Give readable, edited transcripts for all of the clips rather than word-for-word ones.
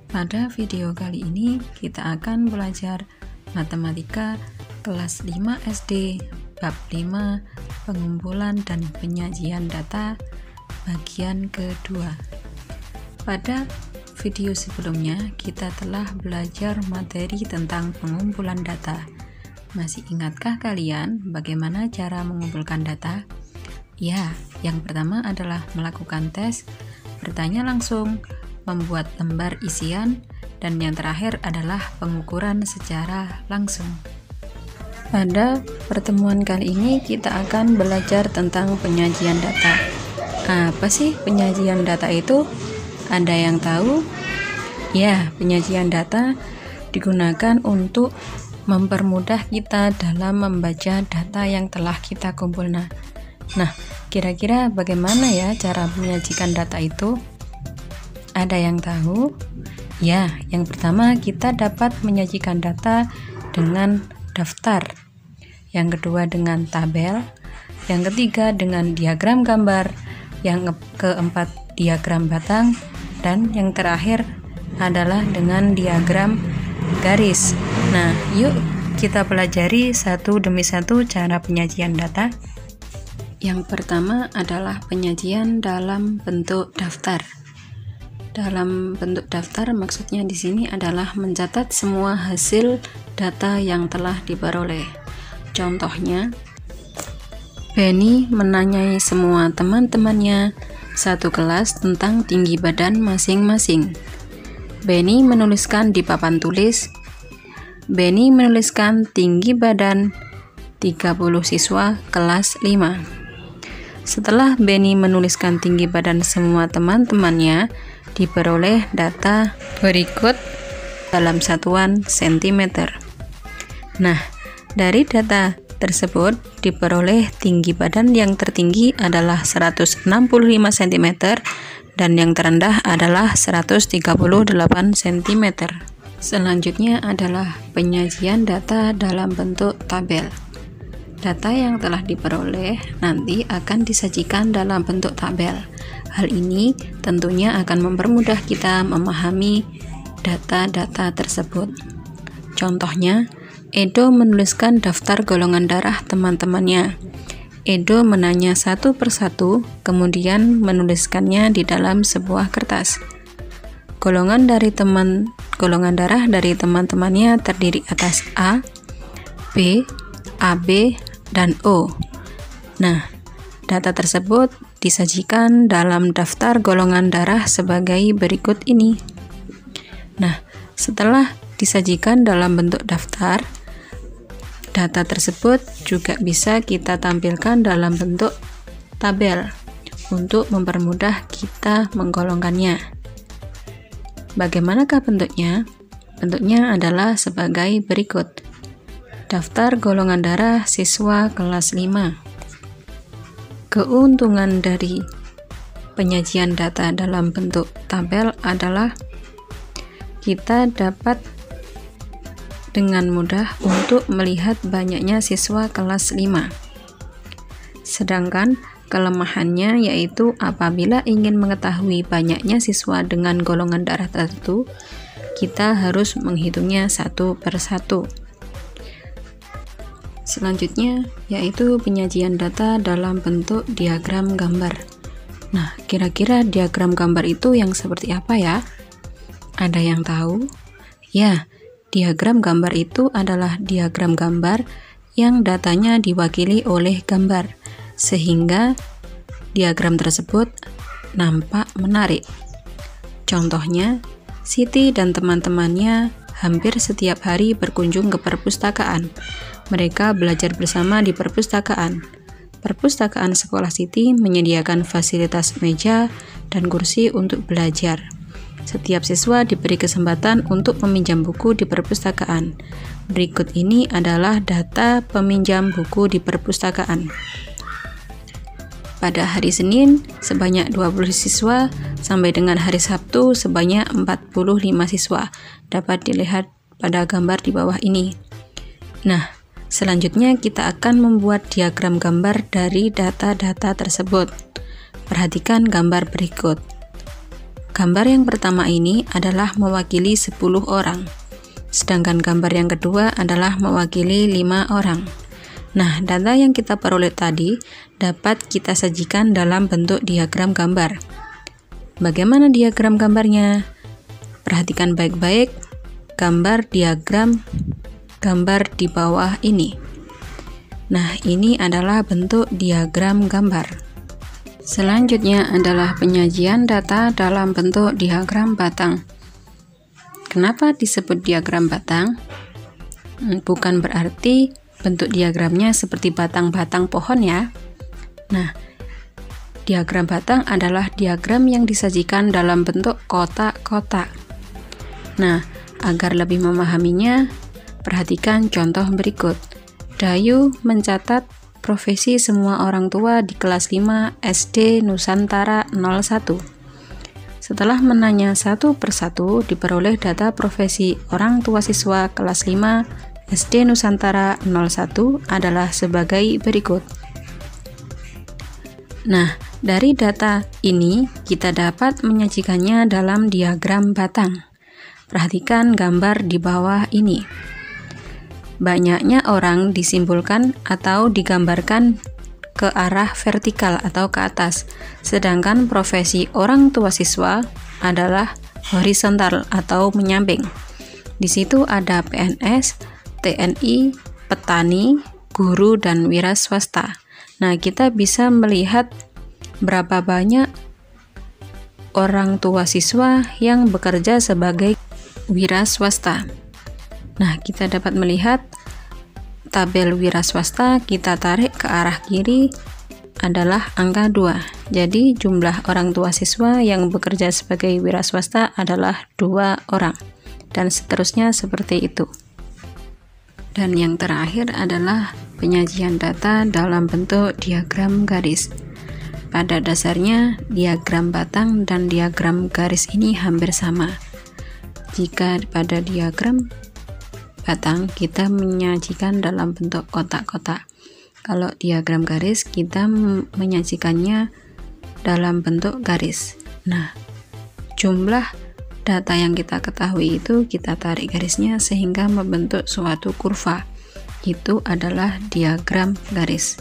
Pada video kali ini kita akan belajar matematika kelas 5 SD bab 5 pengumpulan dan penyajian data bagian kedua. Pada video sebelumnya kita telah belajar materi tentang pengumpulan data. Masih ingatkah kalian bagaimana cara mengumpulkan data? Ya, yang pertama adalah melakukan tes, bertanya langsung, membuat lembar isian, dan yang terakhir adalah pengukuran secara langsung. Pada pertemuan kali ini kita akan belajar tentang penyajian data. Apa sih penyajian data itu? Ada yang tahu? Ya, penyajian data digunakan untuk mempermudah kita dalam membaca data yang telah kita kumpulkan. Nah, kira-kira bagaimana ya cara menyajikan data itu? Ada yang tahu? Ya, yang pertama kita dapat menyajikan data dengan daftar. Yang kedua dengan tabel. Yang ketiga dengan diagram gambar. Yang keempat diagram batang. Dan yang terakhir adalah dengan diagram garis. Nah, yuk kita pelajari satu demi satu cara penyajian data. Yang pertama adalah penyajian dalam bentuk daftar. Dalam bentuk daftar maksudnya di sini adalah mencatat semua hasil data yang telah diperoleh. Contohnya, Benny menanyai semua teman-temannya satu kelas tentang tinggi badan masing-masing. Benny menuliskan di papan tulis, Benny menuliskan tinggi badan 30 siswa kelas 5. Setelah Benny menuliskan tinggi badan semua teman-temannya, diperoleh data berikut dalam satuan cm. Nah, dari data tersebut diperoleh tinggi badan yang tertinggi adalah 165 cm dan yang terendah adalah 138 cm. Selanjutnya adalah penyajian data dalam bentuk tabel. Data yang telah diperoleh nanti akan disajikan dalam bentuk tabel. Hal ini tentunya akan mempermudah kita memahami data-data tersebut. Contohnya, Edo menuliskan daftar golongan darah teman-temannya. Edo menanya satu persatu, kemudian menuliskannya di dalam sebuah kertas. Golongan darah dari teman-temannya terdiri atas A, B, AB, dan O. Nah, data tersebut disajikan dalam daftar golongan darah sebagai berikut ini. Nah, setelah disajikan dalam bentuk daftar, data tersebut juga bisa kita tampilkan dalam bentuk tabel untuk mempermudah kita menggolongkannya. Bagaimanakah bentuknya? Bentuknya adalah sebagai berikut. Daftar golongan darah siswa kelas 5. Keuntungan dari penyajian data dalam bentuk tabel adalah kita dapat dengan mudah untuk melihat banyaknya siswa kelas 5. Sedangkan kelemahannya yaitu apabila ingin mengetahui banyaknya siswa dengan golongan darah tertentu, kita harus menghitungnya satu persatu. Selanjutnya yaitu penyajian data dalam bentuk diagram gambar. Nah, kira-kira diagram gambar itu yang seperti apa ya? Ada yang tahu? Ya, diagram gambar itu adalah diagram gambar yang datanya diwakili oleh gambar, sehingga diagram tersebut nampak menarik. Contohnya, Siti dan teman-temannya hampir setiap hari berkunjung ke perpustakaan. Mereka belajar bersama di perpustakaan. Perpustakaan sekolah Siti menyediakan fasilitas meja dan kursi untuk belajar. Setiap siswa diberi kesempatan untuk meminjam buku di perpustakaan. Berikut ini adalah data peminjam buku di perpustakaan. Pada hari Senin, sebanyak 20 siswa, sampai dengan hari Sabtu, sebanyak 45 siswa. Dapat dilihat pada gambar di bawah ini. Nah, selanjutnya kita akan membuat diagram gambar dari data-data tersebut. Perhatikan gambar berikut. gambar yang pertama ini adalah mewakili 10 orang, sedangkan gambar yang kedua adalah mewakili 5 orang. Nah, data yang kita peroleh tadi dapat kita sajikan dalam bentuk diagram gambar. Bagaimana diagram gambarnya? Perhatikan baik-baik gambar diagram gambar di bawah ini. Nah, ini adalah bentuk diagram gambar. Selanjutnya adalah penyajian data dalam bentuk diagram batang. Kenapa disebut diagram batang? Bukan berarti bentuk diagramnya seperti batang-batang pohon ya. Nah, diagram batang adalah diagram yang disajikan dalam bentuk kotak-kotak. Nah, agar lebih memahaminya, perhatikan contoh berikut. Dayu mencatat profesi semua orang tua di kelas 5 SD Nusantara 01. Setelah menanya satu persatu, diperoleh data profesi orang tua siswa kelas 5 SD Nusantara 01 adalah sebagai berikut. Nah, dari data ini kita dapat menyajikannya dalam diagram batang. Perhatikan gambar di bawah ini. Banyaknya orang disimbolkan atau digambarkan ke arah vertikal atau ke atas, sedangkan profesi orang tua siswa adalah horizontal atau menyamping. Di situ ada PNS, TNI, petani, guru, dan wira swasta. Nah, kita bisa melihat berapa banyak orang tua siswa yang bekerja sebagai wira swasta. Nah, kita dapat melihat tabel wira swasta, kita tarik ke arah kiri adalah angka 2. Jadi jumlah orang tua siswa yang bekerja sebagai wira swasta adalah 2 orang. Dan seterusnya seperti itu. Dan yang terakhir adalah penyajian data dalam bentuk diagram garis. Pada dasarnya, diagram batang dan diagram garis ini hampir sama. Jika pada diagram batang kita menyajikan dalam bentuk kotak-kotak. Kalau diagram garis kita menyajikannya dalam bentuk garis. Nah, jumlah data yang kita ketahui itu kita tarik garisnya sehingga membentuk suatu kurva. Itu adalah diagram garis.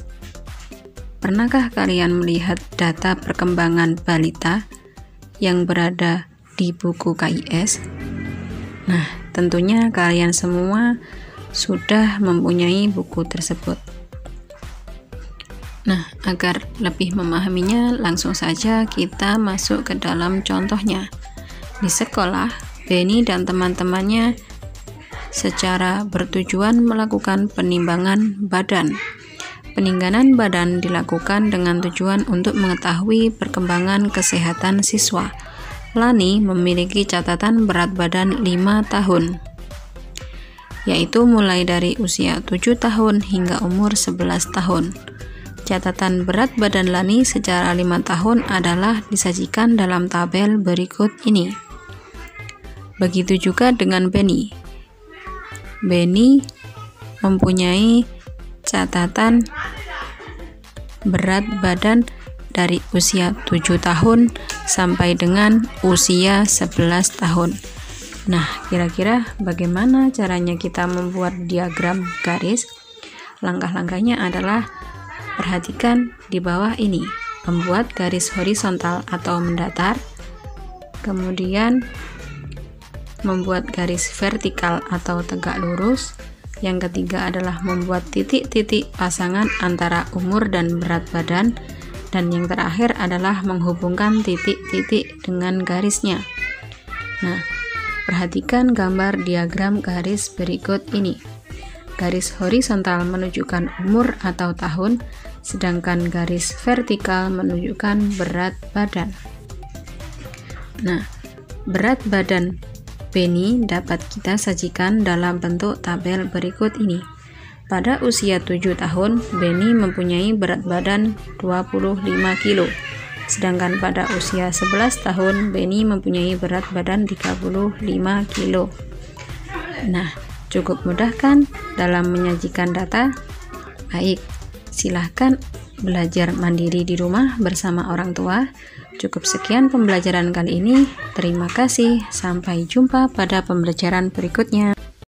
Pernahkah kalian melihat data perkembangan balita yang berada di buku KIS? Nah, tentunya kalian semua sudah mempunyai buku tersebut. Nah, agar lebih memahaminya, langsung saja kita masuk ke dalam contohnya. Di sekolah, Benny dan teman-temannya secara bertujuan melakukan penimbangan badan. Penimbangan badan dilakukan dengan tujuan untuk mengetahui perkembangan kesehatan siswa. Lani memiliki catatan berat badan 5 tahun, yaitu mulai dari usia 7 tahun hingga umur 11 tahun. Catatan berat badan Lani secara 5 tahun adalah disajikan dalam tabel berikut ini. Begitu juga dengan Benny. Benny mempunyai catatan berat badan dari usia 7 tahun sampai dengan usia 11 tahun. Nah, kira-kira bagaimana caranya kita membuat diagram garis? Langkah-langkahnya adalah perhatikan di bawah ini. Membuat garis horizontal atau mendatar, kemudian membuat garis vertikal atau tegak lurus. Yang ketiga adalah membuat titik-titik pasangan antara umur dan berat badan. Dan yang terakhir adalah menghubungkan titik-titik dengan garisnya. Nah, perhatikan gambar diagram garis berikut ini. Garis horizontal menunjukkan umur atau tahun, sedangkan garis vertikal menunjukkan berat badan. Nah, berat badan Benny dapat kita sajikan dalam bentuk tabel berikut ini. Pada usia 7 tahun, Benny mempunyai berat badan 25 kg. Sedangkan pada usia 11 tahun, Benny mempunyai berat badan 35 kg. Nah, cukup mudah kan dalam menyajikan data? Baik, silahkan belajar mandiri di rumah bersama orang tua. Cukup sekian pembelajaran kali ini. Terima kasih. Sampai jumpa pada pembelajaran berikutnya.